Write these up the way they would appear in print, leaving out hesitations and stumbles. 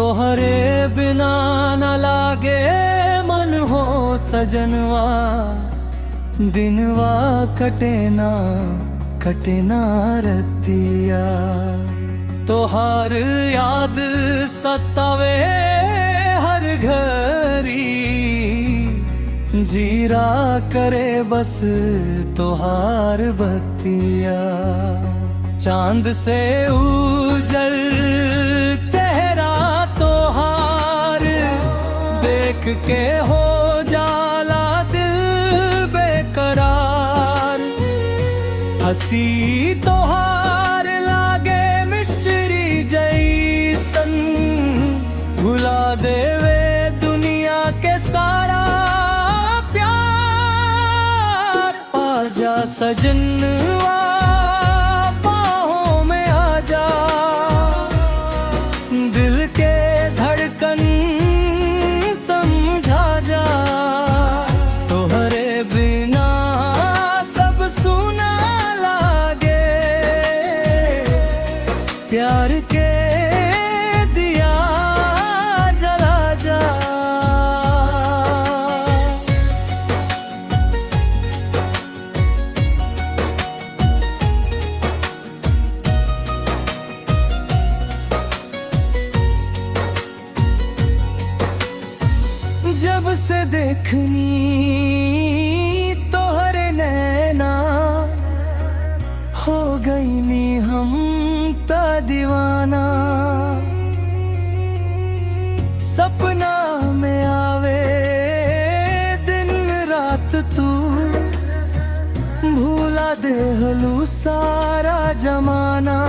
तोहरे बिना न लागे मन हो सजनवा, दिनवा कटे ना रतिया। तोहार याद सतावे हर घड़ी, जीरा करे बस तोहार बतिया। चांद से उजल चेहरा तोहार, देख के हो जाला दिल बेकरार। हंसी तोहार लागे मिश्री जैसन, भुला देवे दुनिया के सारा प्यार। आजा सजनवा बाहों में आजा, दिल के धड़कन समझा जा। तोहरे बिना सब सुना लागे, प्यार के दिया जला जा। जब से देखनी तोहरे नैना, हो गई नी हम ता दीवाना। सपना में आवे दिन रात तू, भूला देहलू सारा जमाना।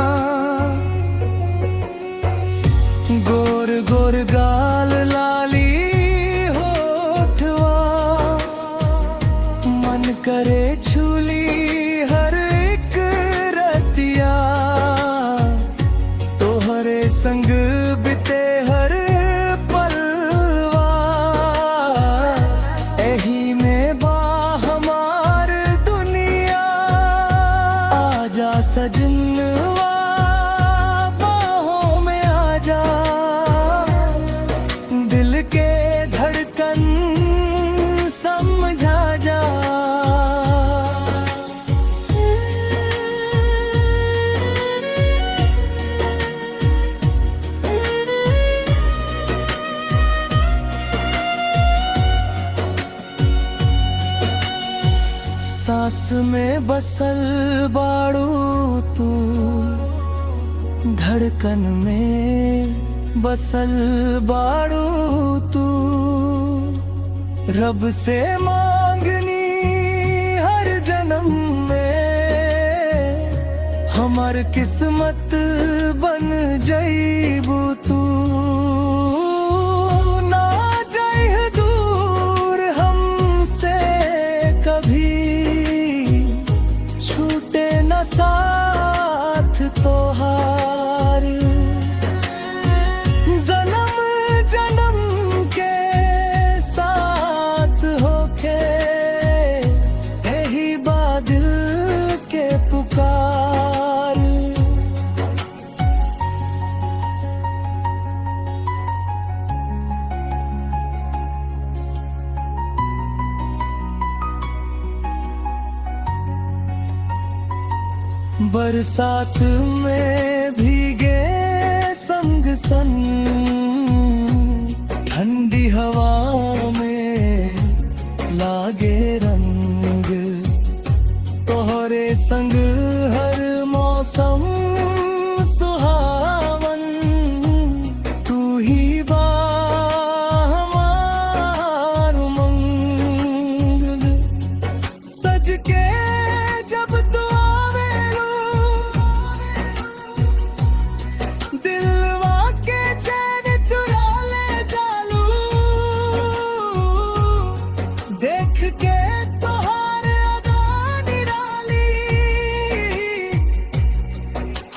गोर गोर गाल लाली करे छूली हर एक रतिया। तोहरे संग बिते हर पलवा, एही में बा हमार दुनिया। आजा सजनवा बाहों में आजा, दिल के धड़कन समझा जा। सांस में बसल बाड़ू तू, धड़कन में बसल बाड़ू तू। रब से मांगनी हर जन्म में, हमार किस्मत बन जाइबू तू। ना जाइह दूर हमसे कभी, छूटे न साथ तोहार। जन्म जन्म के साथ होके, यही बादल के पुकार। बरसात में भीगे संग संग, ठंडी हवा में लागे रंग। तोहरे संग हर मौसम सुहावन, तू ही बा हमार उमंग। सज के जब तू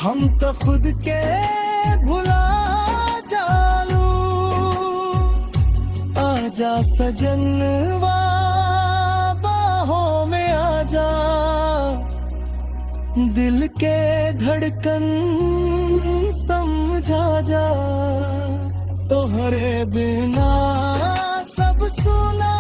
हम तो खुद के भुला जालू। आजा सजनवा बाहों में आजा, दिल के धड़कन समझा जा। तोहरे बिना सब सुना